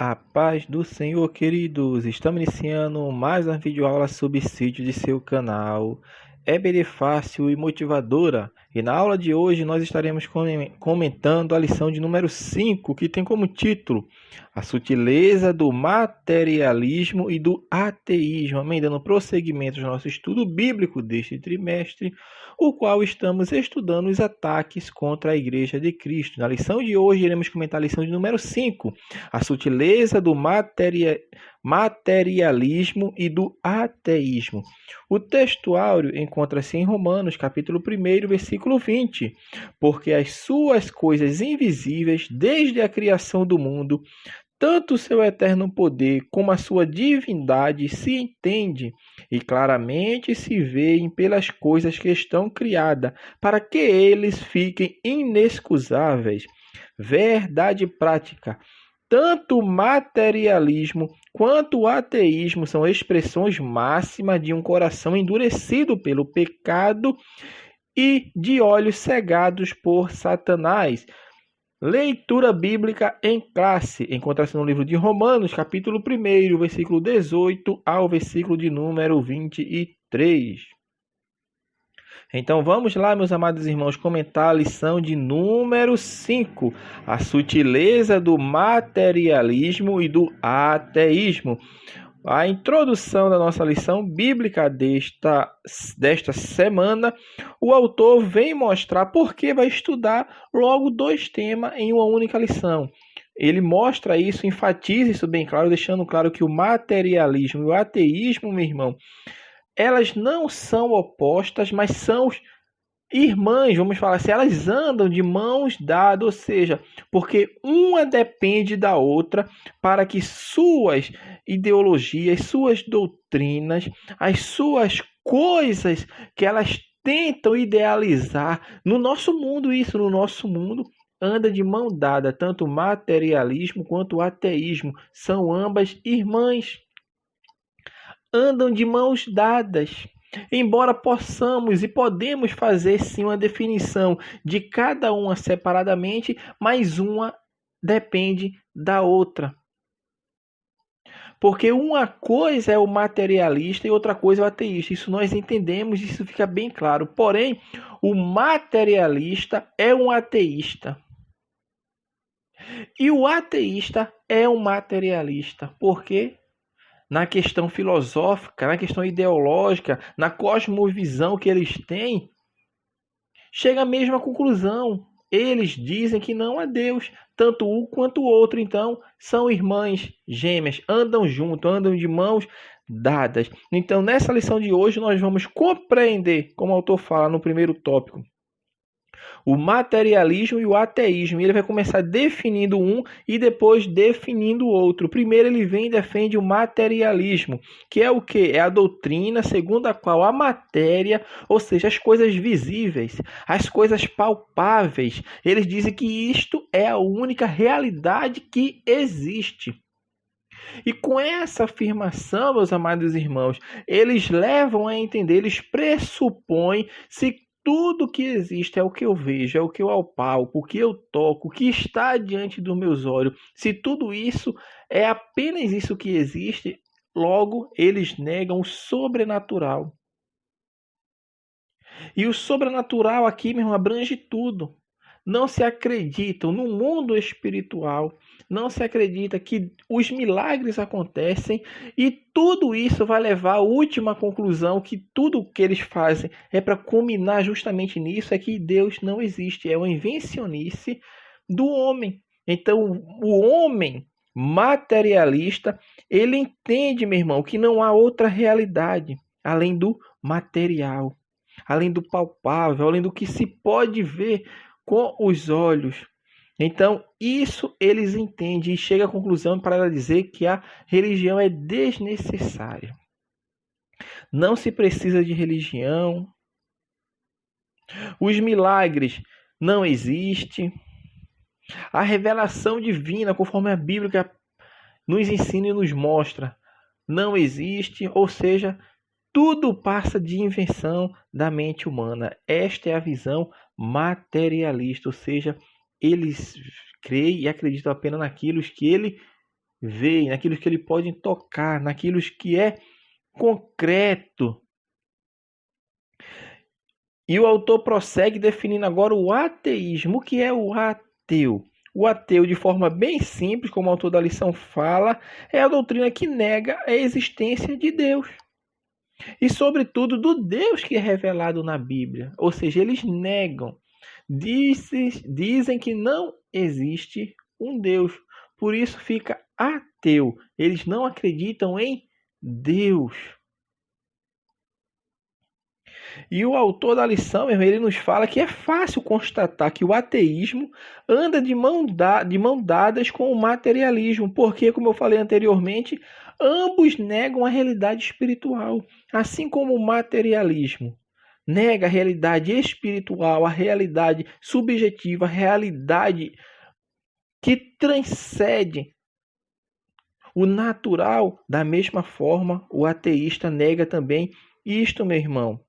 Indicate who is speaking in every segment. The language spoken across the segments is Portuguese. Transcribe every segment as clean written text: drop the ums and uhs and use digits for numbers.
Speaker 1: A paz do Senhor, queridos! Estamos iniciando mais uma videoaula sobre sítio de seu canal EBD Fácil e Motivadora. E na aula de hoje nós estaremos comentando a lição de número 5, que tem como título A Sutileza do Materialismo e do Ateísmo. Amém? Dando prosseguimento ao nosso estudo bíblico deste trimestre, o qual estamos estudando os ataques contra a Igreja de Cristo. Na lição de hoje iremos comentar a lição de número 5, a sutileza do materialismo e do ateísmo. O texto áureo encontra-se em Romanos, capítulo 1, versículo 20. Porque as suas coisas invisíveis, desde a criação do mundo, tanto o seu eterno poder como a sua divindade se entende e claramente se veem pelas coisas que estão criadas, para que eles fiquem inexcusáveis. Verdade prática. Tanto o materialismo quanto o ateísmo são expressões máximas de um coração endurecido pelo pecado e de olhos cegados por Satanás. Leitura bíblica em classe. Encontra-se no livro de Romanos, capítulo 1, versículo 18 ao versículo de número 23. Então vamos lá, meus amados irmãos, comentar a lição de número 5, a sutileza do materialismo e do ateísmo. A introdução da nossa lição bíblica desta semana, o autor vem mostrar por que vai estudar logo dois temas em uma única lição. Ele mostra isso, enfatiza isso bem claro, deixando claro que o materialismo e o ateísmo, meu irmão, elas não são opostas, mas são irmãs, vamos falar assim, elas andam de mãos dadas, ou seja, porque uma depende da outra para que suas ideologias, suas doutrinas, as suas coisas que elas tentam idealizar no nosso mundo, anda de mão dada, tanto o materialismo quanto o ateísmo, são ambas irmãs, andam de mãos dadas. Embora possamos e podemos fazer sim uma definição de cada uma separadamente, mas uma depende da outra. Porque uma coisa é o materialista e outra coisa é o ateísta. Isso nós entendemos, isso fica bem claro. Porém, o materialista é um ateísta. E o ateísta é um materialista. Por quê? Na questão filosófica, na questão ideológica, na cosmovisão que eles têm, chega à mesma conclusão. Eles dizem que não há Deus, tanto um quanto o outro. Então, são irmãs gêmeas, andam juntos, andam de mãos dadas. Então, nessa lição de hoje, nós vamos compreender, como o autor fala no primeiro tópico, o materialismo e o ateísmo. Ele vai começar definindo um e depois definindo o outro. Primeiro ele vem e defende o materialismo, que é o quê? É a doutrina segundo a qual a matéria, ou seja, as coisas visíveis, as coisas palpáveis, eles dizem que isto é a única realidade que existe. E com essa afirmação, meus amados irmãos, eles levam a entender, eles pressupõem se tudo que existe é o que eu vejo, é o que eu apalpo, o que eu toco, o que está diante dos meus olhos. Se tudo isso é apenas isso que existe, logo eles negam o sobrenatural. E o sobrenatural aqui, meu irmão, abrange tudo. Não se acreditam no mundo espiritual, não se acredita que os milagres acontecem e tudo isso vai levar à última conclusão, que tudo o que eles fazem é para culminar justamente nisso, é que Deus não existe, é uma invencionice do homem. Então, o homem materialista, ele entende, meu irmão, que não há outra realidade além do material, além do palpável, além do que se pode ver com os olhos. Então, isso eles entendem e chegam à conclusão para dizer que a religião é desnecessária. Não se precisa de religião. Os milagres não existem. A revelação divina, conforme a Bíblia nos ensina e nos mostra, não existe. Ou seja, tudo passa de invenção da mente humana. Esta é a visão materialista, ou seja, eles creem e acreditam apenas naquilo que ele veem, naquilo que eles podem tocar, naquilo que é concreto. E o autor prossegue definindo agora o ateísmo. O que é o ateu? O ateu, de forma bem simples, como o autor da lição fala, é a doutrina que nega a existência de Deus. E, sobretudo, do Deus que é revelado na Bíblia. Ou seja, eles negam. Dizem que não existe um Deus. Por isso fica ateu. Eles não acreditam em Deus. E o autor da lição, ele nos fala que é fácil constatar que o ateísmo anda de mão dadas com o materialismo, porque, como eu falei anteriormente, ambos negam a realidade espiritual, assim como o materialismo nega a realidade espiritual, a realidade subjetiva, a realidade que transcende o natural. Da mesma forma, o ateísta nega também isto, meu irmão.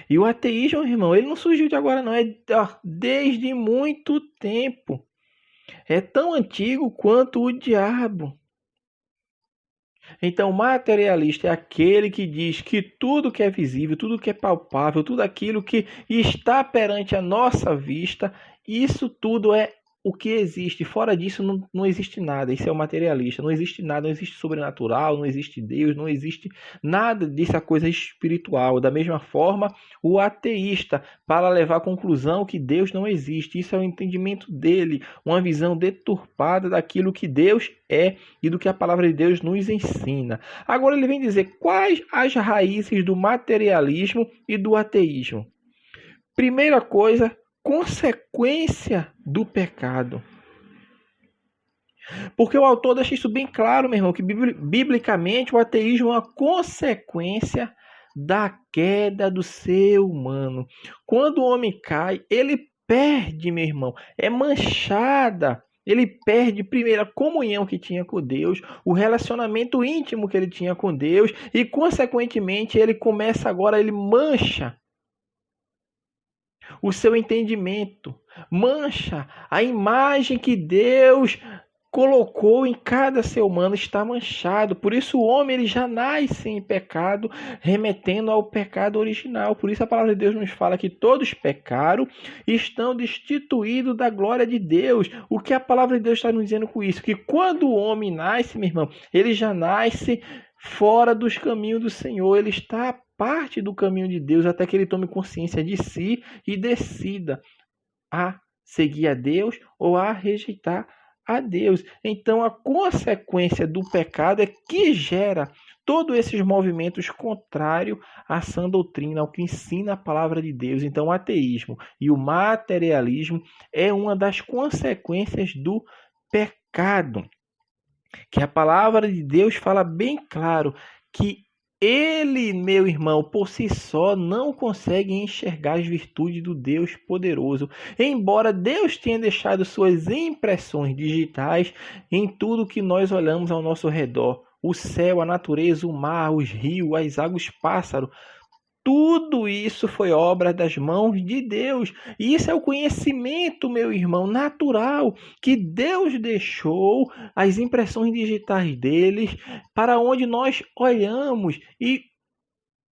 Speaker 1: E o ateísmo, irmão, ele não surgiu de agora, não. É desde muito tempo. É tão antigo quanto o diabo. Então, o materialista é aquele que diz que tudo que é visível, tudo que é palpável, tudo aquilo que está perante a nossa vista, isso tudo é o que existe. Fora disso, não existe nada. Isso é o materialista. Não existe nada, não existe sobrenatural, não existe Deus, não existe nada disso, a coisa espiritual. Da mesma forma, o ateísta, para levar à conclusão que Deus não existe. Isso é o entendimento dele, uma visão deturpada daquilo que Deus é e do que a palavra de Deus nos ensina. Agora ele vem dizer quais as raízes do materialismo e do ateísmo. Primeira coisa, consequência do pecado. Porque o autor deixa isso bem claro, meu irmão, que biblicamente o ateísmo é uma consequência da queda do ser humano. Quando o homem cai, ele perde, meu irmão, é manchada. Ele perde primeiro a comunhão que tinha com Deus, o relacionamento íntimo que ele tinha com Deus e, consequentemente, ele mancha o seu entendimento, mancha a imagem que Deus colocou em cada ser humano, está manchado. Por isso o homem ele já nasce em pecado, remetendo ao pecado original. Por isso a palavra de Deus nos fala que todos pecaram e estão destituídos da glória de Deus. O que a palavra de Deus está nos dizendo com isso? Que quando o homem nasce, meu irmão, ele já nasce fora dos caminhos do Senhor. Ele está parte do caminho de Deus até que ele tome consciência de si e decida a seguir a Deus ou a rejeitar a Deus. Então a consequência do pecado é que gera todos esses movimentos contrários à sã doutrina, ao que ensina a palavra de Deus. Então o ateísmo e o materialismo é uma das consequências do pecado. Que a palavra de Deus fala bem claro que ele, meu irmão, por si só não consegue enxergar as virtudes do Deus poderoso. Embora Deus tenha deixado suas impressões digitais em tudo que nós olhamos ao nosso redor. O céu, a natureza, o mar, os rios, as águas, os pássaros. Tudo isso foi obra das mãos de Deus. E isso é o conhecimento, meu irmão, natural, que Deus deixou as impressões digitais deles para onde nós olhamos e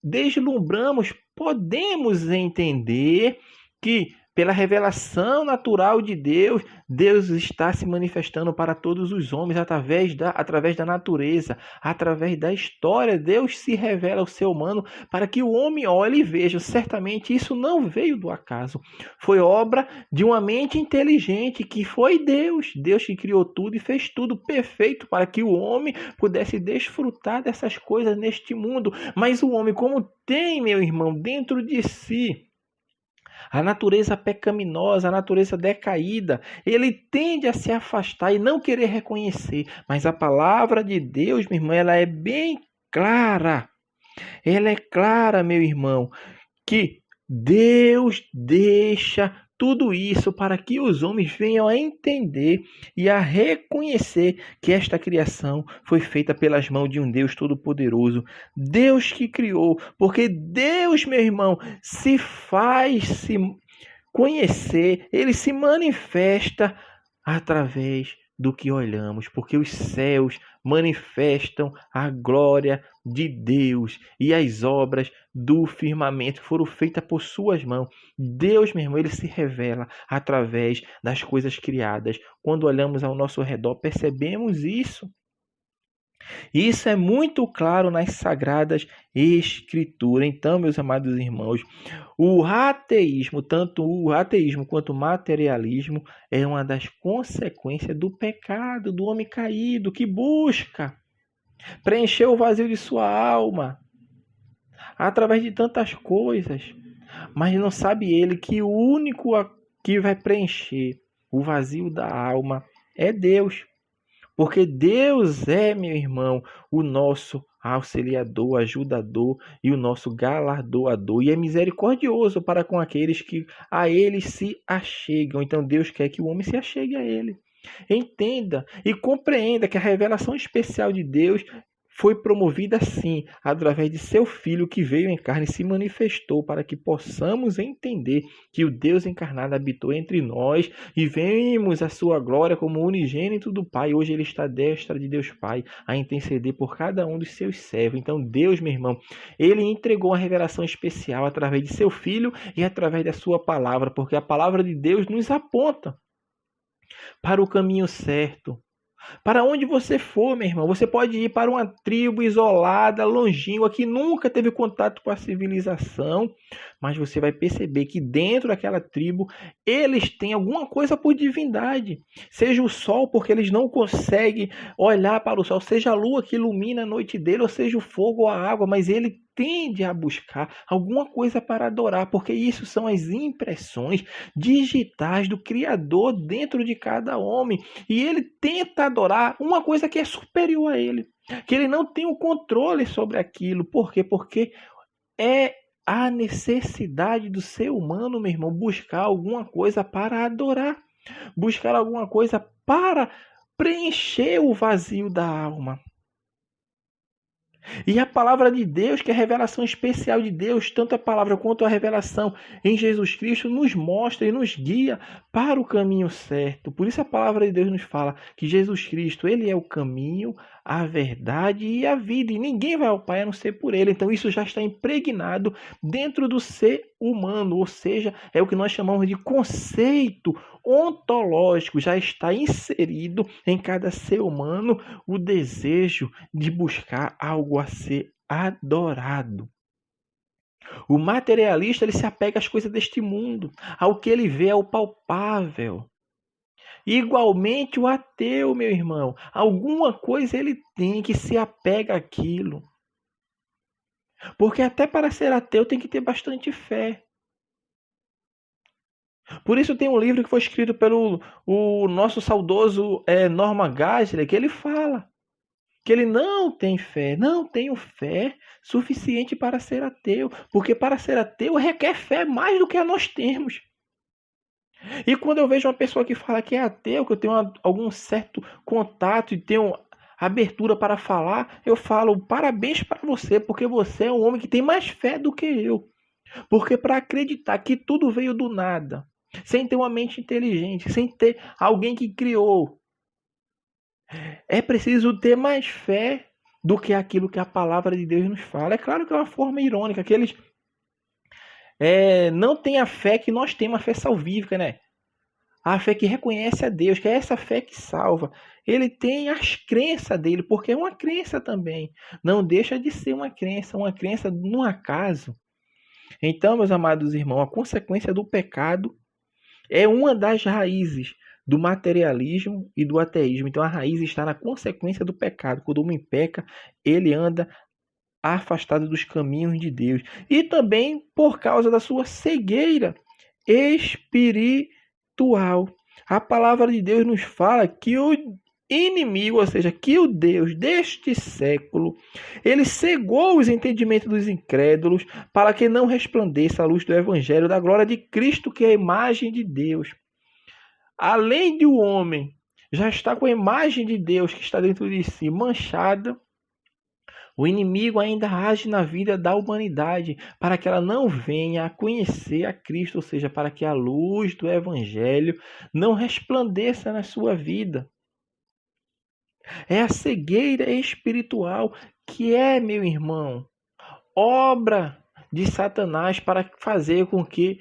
Speaker 1: deslumbramos, podemos entender que pela revelação natural de Deus, Deus está se manifestando para todos os homens através da natureza, através da história. Deus se revela ao ser humano para que o homem olhe e veja. Certamente isso não veio do acaso. Foi obra de uma mente inteligente que foi Deus. Deus que criou tudo e fez tudo perfeito para que o homem pudesse desfrutar dessas coisas neste mundo. Mas o homem, como tem, meu irmão, dentro de si a natureza pecaminosa, a natureza decaída, ele tende a se afastar e não querer reconhecer. Mas a palavra de Deus, meu irmão, ela é bem clara. Ela é clara, meu irmão, que Deus deixa tudo isso para que os homens venham a entender e a reconhecer que esta criação foi feita pelas mãos de um Deus Todo-Poderoso. Deus que criou, porque Deus, meu irmão, se faz conhecer, ele se manifesta através do que olhamos, porque os céus manifestam a glória de Deus e as obras do firmamento foram feitas por suas mãos. Deus, meu irmão, ele se revela através das coisas criadas. Quando olhamos ao nosso redor, percebemos isso. Isso é muito claro nas Sagradas Escrituras. Então, meus amados irmãos, o ateísmo, tanto o ateísmo quanto o materialismo, é uma das consequências do pecado, do homem caído, que busca preencher o vazio de sua alma através de tantas coisas, mas não sabe ele que o único que vai preencher o vazio da alma é Deus. Porque Deus é, meu irmão, o nosso auxiliador, ajudador e o nosso galardoador. E é misericordioso para com aqueles que a Ele se achegam. Então Deus quer que o homem se achegue a Ele. Entenda e compreenda que a revelação especial de Deus foi promovida assim, através de seu Filho que veio em carne e se manifestou para que possamos entender que o Deus encarnado habitou entre nós e vemos a sua glória como unigênito do Pai. Hoje ele está à destra de Deus Pai a interceder por cada um dos seus servos. Então Deus, meu irmão, ele entregou uma revelação especial através de seu Filho e através da sua palavra, porque a palavra de Deus nos aponta para o caminho certo. Para onde você for, meu irmão, você pode ir para uma tribo isolada, longínqua, que nunca teve contato com a civilização, mas você vai perceber que dentro daquela tribo, eles têm alguma coisa por divindade. Seja o sol, porque eles não conseguem olhar para o sol, seja a lua que ilumina a noite dele, ou seja o fogo ou a água, mas ele tende a buscar alguma coisa para adorar, porque isso são as impressões digitais do Criador dentro de cada homem. E ele tenta adorar uma coisa que é superior a ele, que ele não tem o controle sobre aquilo. Por quê? Porque é a necessidade do ser humano, meu irmão, buscar alguma coisa para adorar, buscar alguma coisa para preencher o vazio da alma. E a palavra de Deus, que é a revelação especial de Deus, tanto a palavra quanto a revelação em Jesus Cristo, nos mostra e nos guia para o caminho certo. Por isso a palavra de Deus nos fala que Jesus Cristo, ele é o caminho, a verdade e a vida. E ninguém vai ao Pai a não ser por ele. Então isso já está impregnado dentro do ser humano, ou seja, é o que nós chamamos de conceito ontológico, já está inserido em cada ser humano o desejo de buscar algo a ser adorado. O materialista, ele se apega às coisas deste mundo, ao que ele vê, ao palpável. Igualmente o ateu, meu irmão, alguma coisa ele tem que se apega àquilo. Porque até para ser ateu tem que ter bastante fé. Por isso tem um livro que foi escrito pelo o nosso saudoso Norman Geisler, que ele fala que ele não tem fé, não tenho fé suficiente para ser ateu, porque para ser ateu requer fé mais do que nós temos. E quando eu vejo uma pessoa que fala que é ateu, que eu tenho algum certo contato e tenho abertura para falar, eu falo parabéns para você, porque você é um homem que tem mais fé do que eu. Porque para acreditar que tudo veio do nada, sem ter uma mente inteligente, sem ter alguém que criou, é preciso ter mais fé do que aquilo que a palavra de Deus nos fala. É claro que é uma forma irônica, que eles não têm a fé que nós temos, a fé salvífica, né? A fé que reconhece a Deus, que é essa fé que salva. Ele tem as crenças dele, porque é uma crença também. Não deixa de ser uma crença no acaso. Então, meus amados irmãos, a consequência do pecado é uma das raízes do materialismo e do ateísmo. Então a raiz está na consequência do pecado. Quando o homem peca, ele anda afastado dos caminhos de Deus. E também por causa da sua cegueira espiritual. A palavra de Deus nos fala que o inimigo, ou seja, que o Deus deste século, ele cegou os entendimentos dos incrédulos para que não resplandeça a luz do evangelho da glória de Cristo, que é a imagem de Deus. Além de o homem já estar com a imagem de Deus que está dentro de si manchada, o inimigo ainda age na vida da humanidade para que ela não venha a conhecer a Cristo, ou seja, para que a luz do evangelho não resplandeça na sua vida. É a cegueira espiritual que é, meu irmão, obra de Satanás para fazer com que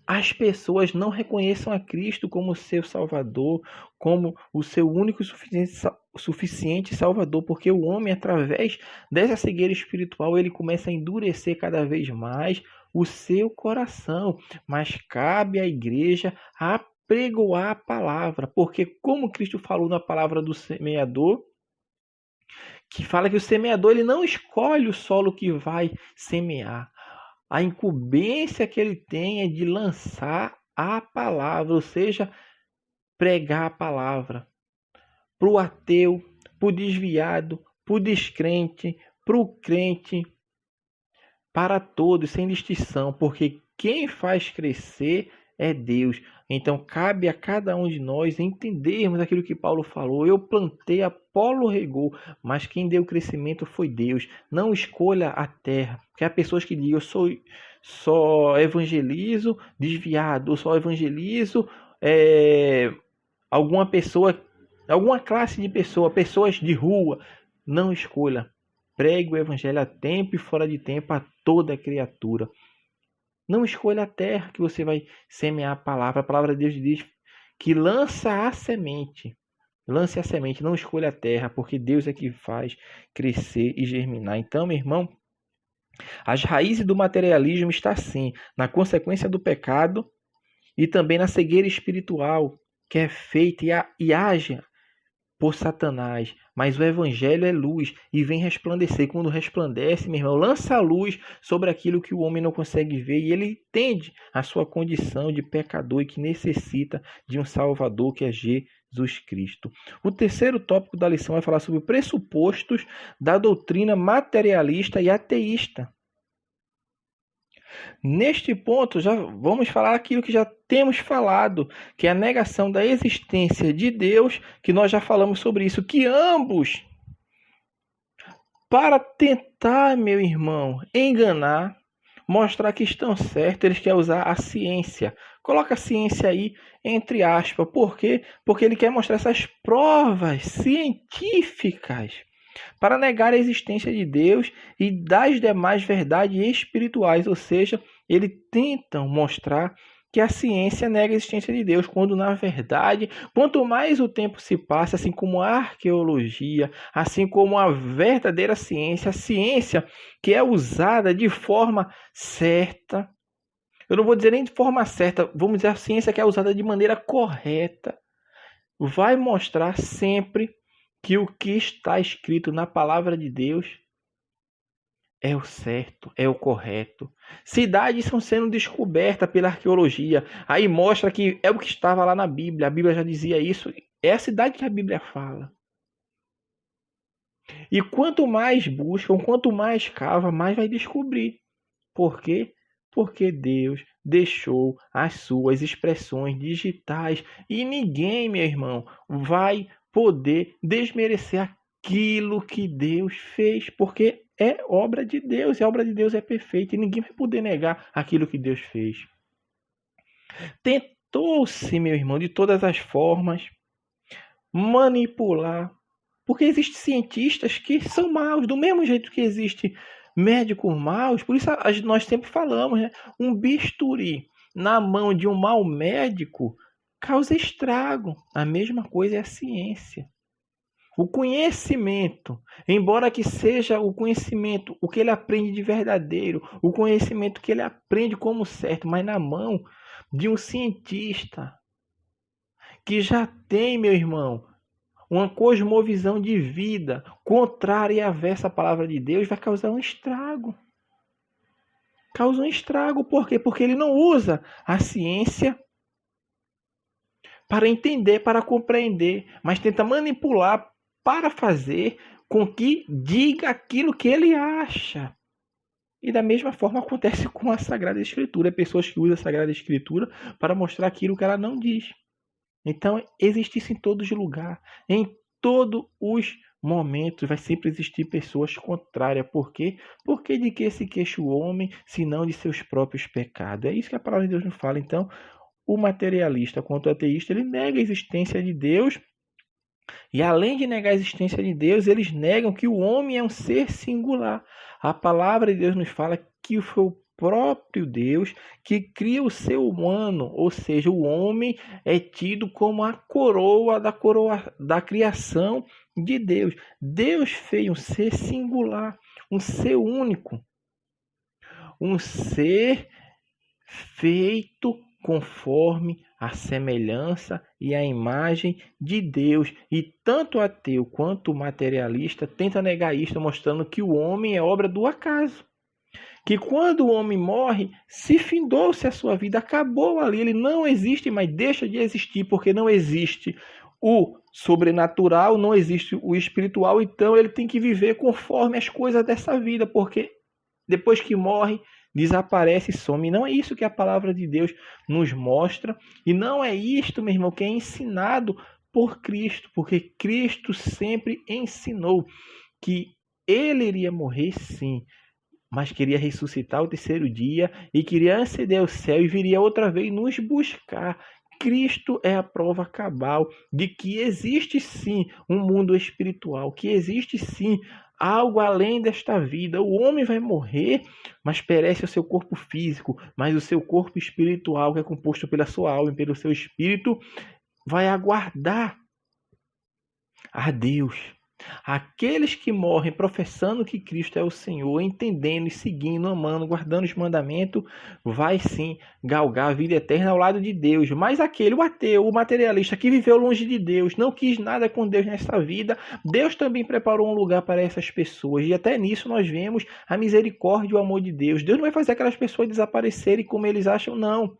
Speaker 1: as pessoas não reconheçam a Cristo como seu Salvador, como o seu único e suficiente Salvador, porque o homem, através dessa cegueira espiritual, ele começa a endurecer cada vez mais o seu coração. Mas cabe à igreja apregoar a palavra, porque como Cristo falou na palavra do semeador, que fala que o semeador ele não escolhe o solo que vai semear. A incumbência que ele tem é de lançar a palavra, ou seja, pregar a palavra para o ateu, para o desviado, para o descrente, para o crente, para todos, sem distinção, porque quem faz crescer é Deus. Então cabe a cada um de nós entendermos aquilo que Paulo falou. Eu plantei, Apolo regou, mas quem deu crescimento foi Deus. Não escolha a terra, porque há pessoas que dizem: eu só evangelizo desviado, eu só evangelizo alguma pessoa, alguma classe de pessoa, pessoas de rua. Não escolha. Pregue o evangelho a tempo e fora de tempo a toda criatura. Não escolha a terra que você vai semear a palavra. A palavra de Deus diz que lança a semente. Lance a semente, não escolha a terra, porque Deus é que faz crescer e germinar. Então, meu irmão, as raízes do materialismo estão sim na consequência do pecado e também na cegueira espiritual que é feita e age por Satanás, mas o evangelho é luz e vem resplandecer. Quando resplandece, meu irmão, lança a luz sobre aquilo que o homem não consegue ver e ele entende a sua condição de pecador e que necessita de um Salvador, que é Jesus Cristo. O terceiro tópico da lição vai falar sobre pressupostos da doutrina materialista e ateísta. Neste ponto, já vamos falar aquilo que já temos falado, que é a negação da existência de Deus, que nós já falamos sobre isso, que ambos, para tentar, meu irmão, enganar, mostrar que estão certos, eles querem usar a ciência. Coloca a ciência aí entre aspas. Por quê? Porque ele quer mostrar essas provas científicas para negar a existência de Deus e das demais verdades espirituais, ou seja, eles tentam mostrar que a ciência nega a existência de Deus, quando na verdade, quanto mais o tempo se passa, assim como a arqueologia, assim como a verdadeira ciência, a ciência que é usada de forma certa, eu não vou dizer nem de forma certa, vamos dizer a ciência que é usada de maneira correta, vai mostrar sempre que o que está escrito na palavra de Deus é o certo, é o correto. Cidades estão sendo descobertas pela arqueologia. Aí mostra que é o que estava lá na Bíblia. A Bíblia já dizia isso. É a cidade que a Bíblia fala. E quanto mais buscam, quanto mais cava, mais vai descobrir. Por quê? Porque Deus deixou as suas expressões digitais. E ninguém, meu irmão, vai poder desmerecer aquilo que Deus fez, porque é obra de Deus, e a obra de Deus é perfeita, e ninguém vai poder negar aquilo que Deus fez. Tentou-se, meu irmão, de todas as formas, manipular, porque existem cientistas que são maus, do mesmo jeito que existe médicos maus. Por isso nós sempre falamos, né? Um bisturi na mão de um mau médico causa estrago. A mesma coisa é a ciência. O conhecimento, embora que seja o conhecimento, o que ele aprende de verdadeiro, o conhecimento que ele aprende como certo, mas na mão de um cientista que já tem, meu irmão, uma cosmovisão de vida contrária e avessa à palavra de Deus, vai causar um estrago. Causa um estrago, por quê? Porque ele não usa a ciência para entender, para compreender, mas tenta manipular para fazer com que diga aquilo que ele acha. E da mesma forma acontece com a Sagrada Escritura. Pessoas que usam a Sagrada Escritura para mostrar aquilo que ela não diz. Então, existe isso em todos os lugares. Em todos os momentos vai sempre existir pessoas contrárias. Por quê? Porque de que se queixa o homem, senão de seus próprios pecados. É isso que a palavra de Deus nos fala. Então, o materialista quanto o ateísta, ele nega a existência de Deus E além de negar a existência de Deus, eles negam que o homem é um ser singular. A palavra de Deus nos fala que foi o próprio Deus que cria o ser humano, ou seja, o homem é tido como a coroa da criação de Deus. Deus fez um ser singular, um ser único, um ser feito conforme a semelhança e a imagem de Deus. E tanto ateu quanto materialista tenta negar isto, mostrando que o homem é obra do acaso. Que quando o homem morre, se findou-se a sua vida, acabou ali, ele não existe, mas deixa de existir, porque não existe o sobrenatural, não existe o espiritual, então ele tem que viver conforme as coisas dessa vida, porque depois que morre, desaparece e some. E não é isso que a palavra de Deus nos mostra. E não é isto, meu irmão, que é ensinado por Cristo. Porque Cristo sempre ensinou que ele iria morrer sim, mas queria ressuscitar ao terceiro dia e queria ascender ao céu e viria outra vez nos buscar. Cristo é a prova cabal de que existe sim um mundo espiritual, que existe sim algo além desta vida. O homem vai morrer, mas perece o seu corpo físico, mas o seu corpo espiritual, que é composto pela sua alma e pelo seu espírito, vai aguardar a Deus. Aqueles que morrem professando que Cristo é o Senhor, entendendo e seguindo, amando, guardando os mandamentos, vai sim galgar a vida eterna ao lado de Deus. Mas aquele, o ateu, o materialista que viveu longe de Deus, não quis nada com Deus nessa vida, Deus também preparou um lugar para essas pessoas. E até nisso nós vemos a misericórdia e o amor de Deus. Deus não vai fazer aquelas pessoas desaparecerem como eles acham, não.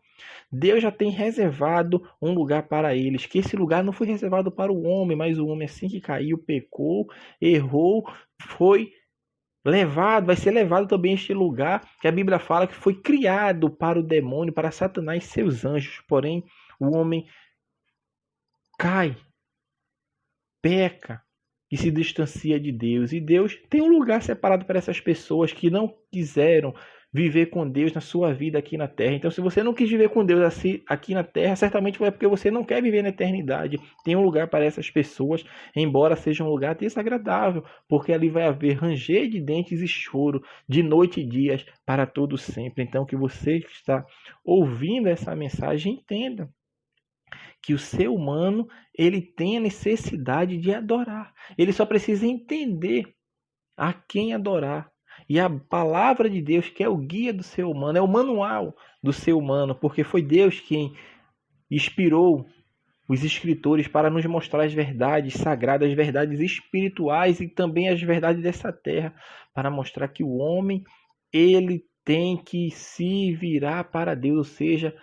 Speaker 1: Deus já tem reservado um lugar para eles, que esse lugar não foi reservado para o homem, mas o homem assim que caiu, pecou, errou, foi levado, vai ser levado também a este lugar que a Bíblia fala que foi criado para o demônio, para Satanás e seus anjos. Porém, o homem cai, peca e se distancia de Deus. E Deus tem um lugar separado para essas pessoas que não quiseram viver com Deus na sua vida aqui na terra. Então, se você não quis viver com Deus assim, aqui na terra, certamente foi porque você não quer viver na eternidade. Tem um lugar para essas pessoas, embora seja um lugar desagradável, porque ali vai haver ranger de dentes e choro, de noite e dias, para todo sempre. Então, que você que está ouvindo essa mensagem, entenda que o ser humano ele tem a necessidade de adorar. Ele só precisa entender a quem adorar. E a palavra de Deus, que é o guia do ser humano, é o manual do ser humano, porque foi Deus quem inspirou os escritores para nos mostrar as verdades sagradas, as verdades espirituais e também as verdades dessa terra, para mostrar que o homem ele tem que se virar para Deus, ou seja,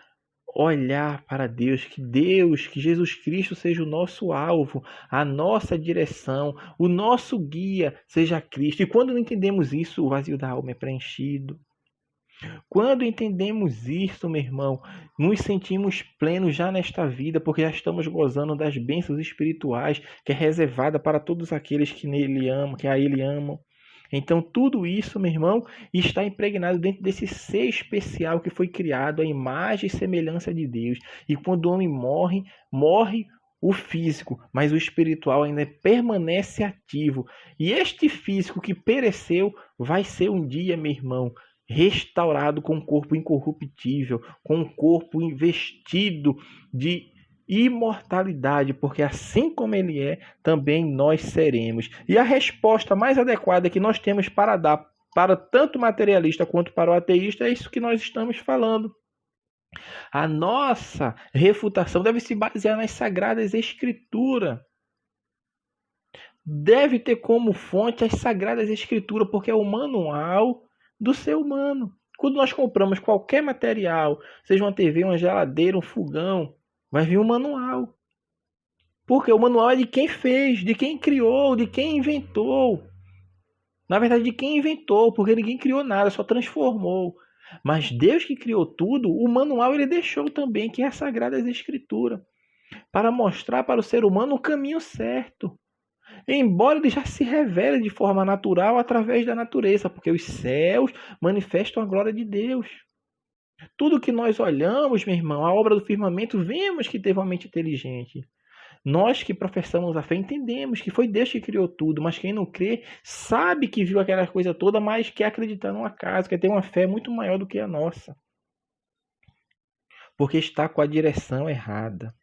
Speaker 1: olhar para Deus, que Jesus Cristo seja o nosso alvo, a nossa direção, o nosso guia seja Cristo. E quando não entendemos isso, o vazio da alma é preenchido. Quando entendemos isso, meu irmão, nos sentimos plenos já nesta vida, porque já estamos gozando das bênçãos espirituais que é reservada para todos aqueles que nele amam, que a ele amam. Então, tudo isso, meu irmão, está impregnado dentro desse ser especial que foi criado à imagem e semelhança de Deus. E quando o homem morre, morre o físico, mas o espiritual ainda permanece ativo. E este físico que pereceu vai ser um dia, meu irmão, restaurado com um corpo incorruptível, com um corpo investido de imortalidade, porque assim como ele é, também nós seremos. E a resposta mais adequada que nós temos para dar para tanto o materialista quanto para o ateísta é isso que nós estamos falando. A nossa refutação deve se basear nas Sagradas Escrituras. Deve ter como fonte as Sagradas Escrituras, porque é o manual do ser humano. Quando nós compramos qualquer material, seja uma TV, uma geladeira, um fogão, vai vir um manual. Porque o manual é de quem fez, de quem criou, de quem inventou. Na verdade, de quem inventou, porque ninguém criou nada, só transformou. Mas Deus que criou tudo, o manual ele deixou também, que é a Sagrada Escritura, para mostrar para o ser humano o caminho certo. Embora ele já se revele de forma natural através da natureza, porque os céus manifestam a glória de Deus. Tudo que nós olhamos, meu irmão, a obra do firmamento, vemos que teve uma mente inteligente. Nós que professamos a fé entendemos que foi Deus que criou tudo, mas quem não crê sabe que viu aquela coisa toda, mas quer acreditar num acaso, quer ter uma fé muito maior do que a nossa. Porque está com a direção errada,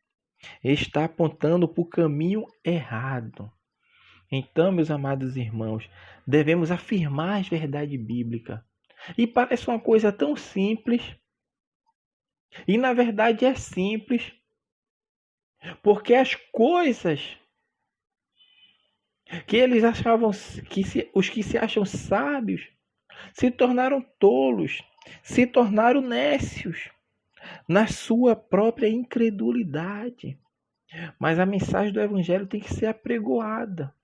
Speaker 1: está apontando para o caminho errado. Então, meus amados irmãos, devemos afirmar as verdades bíblicas. E parece uma coisa tão simples, e na verdade é simples, porque as coisas que eles achavam os que se acham sábios se tornaram tolos, se tornaram nécios na sua própria incredulidade. Mas a mensagem do evangelho tem que ser apregoada.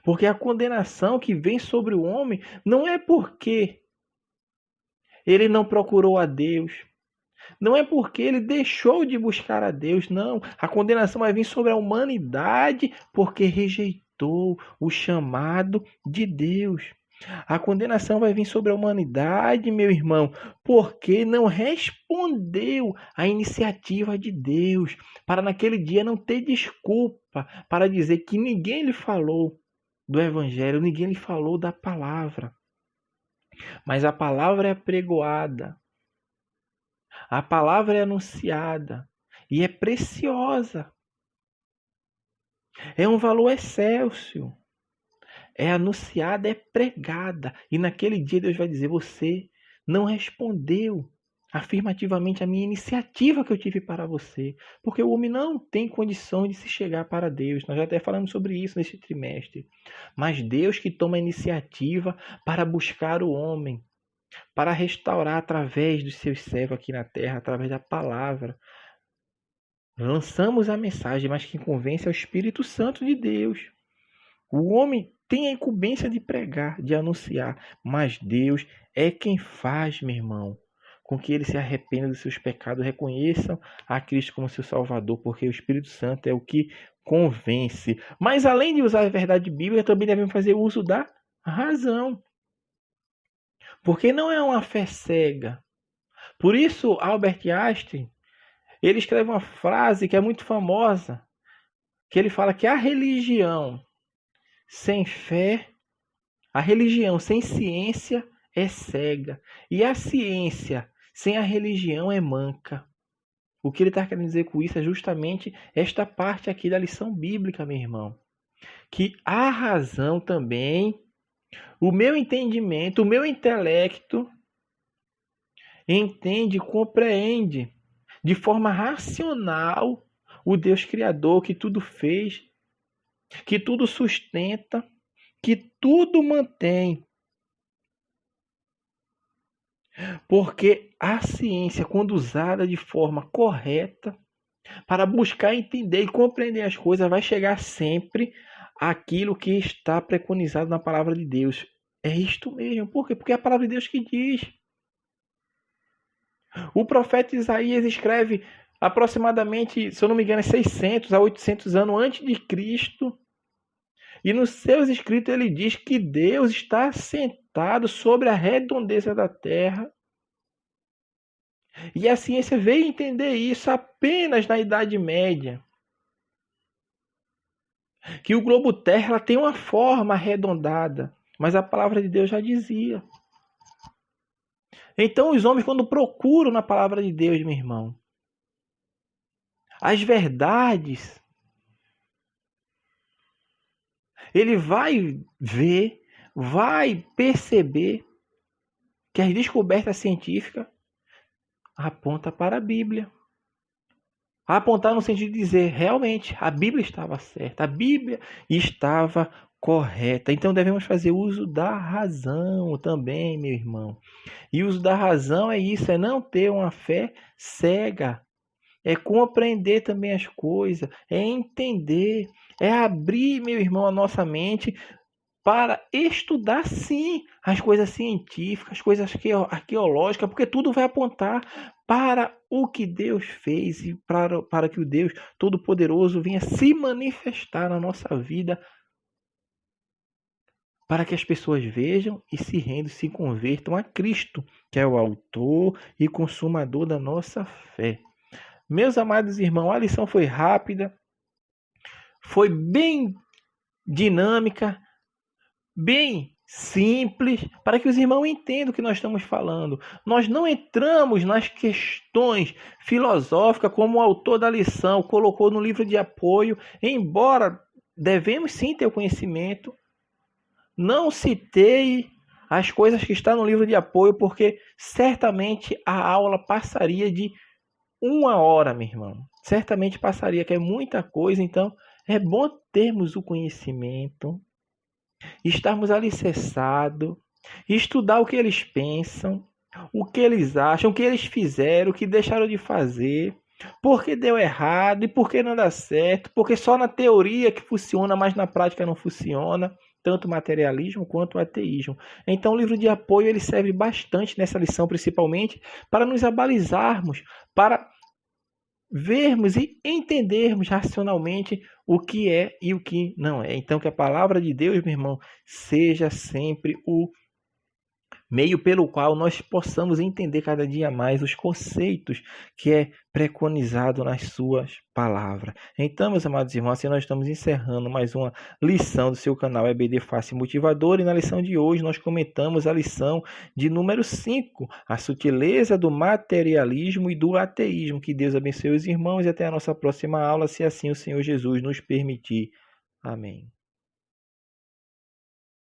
Speaker 1: Porque a condenação que vem sobre o homem não é porque ele não procurou a Deus, não é porque ele deixou de buscar a Deus, não. A condenação vai vir sobre a humanidade porque rejeitou o chamado de Deus. A condenação vai vir sobre a humanidade, meu irmão, porque não respondeu à iniciativa de Deus, para naquele dia não ter desculpa para dizer que ninguém lhe falou do Evangelho, ninguém lhe falou da palavra. Mas a palavra é apregoada, a palavra é anunciada e é preciosa. É um valor excelso. É anunciada, é pregada. E naquele dia Deus vai dizer, você não respondeu afirmativamente a minha iniciativa que eu tive para você. Porque o homem não tem condição de se chegar para Deus. Nós já até falamos sobre isso neste trimestre. Mas Deus que toma a iniciativa para buscar o homem, para restaurar através dos seus servos aqui na terra, através da palavra. Lançamos a mensagem, mas quem convence é o Espírito Santo de Deus. O homem tem a incumbência de pregar, de anunciar, mas Deus é quem faz, meu irmão, com que ele se arrependa dos seus pecados, reconheçam a Cristo como seu Salvador, porque o Espírito Santo é o que convence. Mas além de usar a verdade bíblica, também devemos fazer uso da razão. Porque não é uma fé cega. Por isso, Albert Einstein, ele escreve uma frase que é muito famosa, que ele fala que a religião sem fé, a religião sem ciência é cega. E a ciência sem a religião é manca. O que ele está querendo dizer com isso é justamente esta parte aqui da lição bíblica, meu irmão. Que a razão também, o meu entendimento, o meu intelecto, entende, compreende de forma racional o Deus Criador que tudo fez, que tudo sustenta, que tudo mantém. Porque a ciência, quando usada de forma correta, para buscar entender e compreender as coisas, vai chegar sempre àquilo que está preconizado na palavra de Deus. É isto mesmo. Por quê? Porque é a palavra de Deus que diz. O profeta Isaías escreve aproximadamente, se eu não me engano, 600 a 800 anos antes de Cristo. E nos seus escritos ele diz que Deus está sentado sobre a redondeza da terra. E a ciência veio entender isso apenas na Idade Média. Que o globo terra ela tem uma forma arredondada, mas a palavra de Deus já dizia. Então os homens, quando procuram na palavra de Deus, meu irmão, as verdades, ele vai ver, vai perceber que as descobertas científicas apontam para a Bíblia. Apontar no sentido de dizer, realmente, a Bíblia estava certa, a Bíblia estava correta. Então devemos fazer uso da razão também, meu irmão. E o uso da razão é isso, é não ter uma fé cega. É compreender também as coisas, é entender, é abrir, meu irmão, a nossa mente para estudar, sim, as coisas científicas, as coisas arqueológicas, porque tudo vai apontar para o que Deus fez e para que o Deus Todo-Poderoso venha se manifestar na nossa vida, para que as pessoas vejam e se rendam, se convertam a Cristo, que é o autor e consumador da nossa fé. Meus amados irmãos, a lição foi rápida, foi bem dinâmica, bem simples, para que os irmãos entendam o que nós estamos falando. Nós não entramos nas questões filosóficas como o autor da lição colocou no livro de apoio, embora devemos sim ter o conhecimento. Não citei as coisas que estão no livro de apoio, porque certamente a aula passaria de 1 hora, meu irmão. Certamente passaria, que é muita coisa, então é bom termos o conhecimento, estarmos alicerçados, estudar o que eles pensam, o que eles acham, o que eles fizeram, o que deixaram de fazer, por que deu errado e por que não dá certo, porque só na teoria que funciona, mas na prática não funciona, tanto o materialismo quanto o ateísmo. Então o livro de apoio ele serve bastante nessa lição, principalmente para nos abalizarmos, para vermos e entendermos racionalmente o que é e o que não é. Então, que a palavra de Deus, meu irmão, seja sempre o meio pelo qual nós possamos entender cada dia mais os conceitos que é preconizado nas suas palavras. Então, meus amados irmãos, assim nós estamos encerrando mais uma lição do seu canal EBD Fácil Motivador, e na lição de hoje nós comentamos a lição de número 5, a sutileza do materialismo e do ateísmo. Que Deus abençoe os irmãos e até a nossa próxima aula, se assim o Senhor Jesus nos permitir. Amém.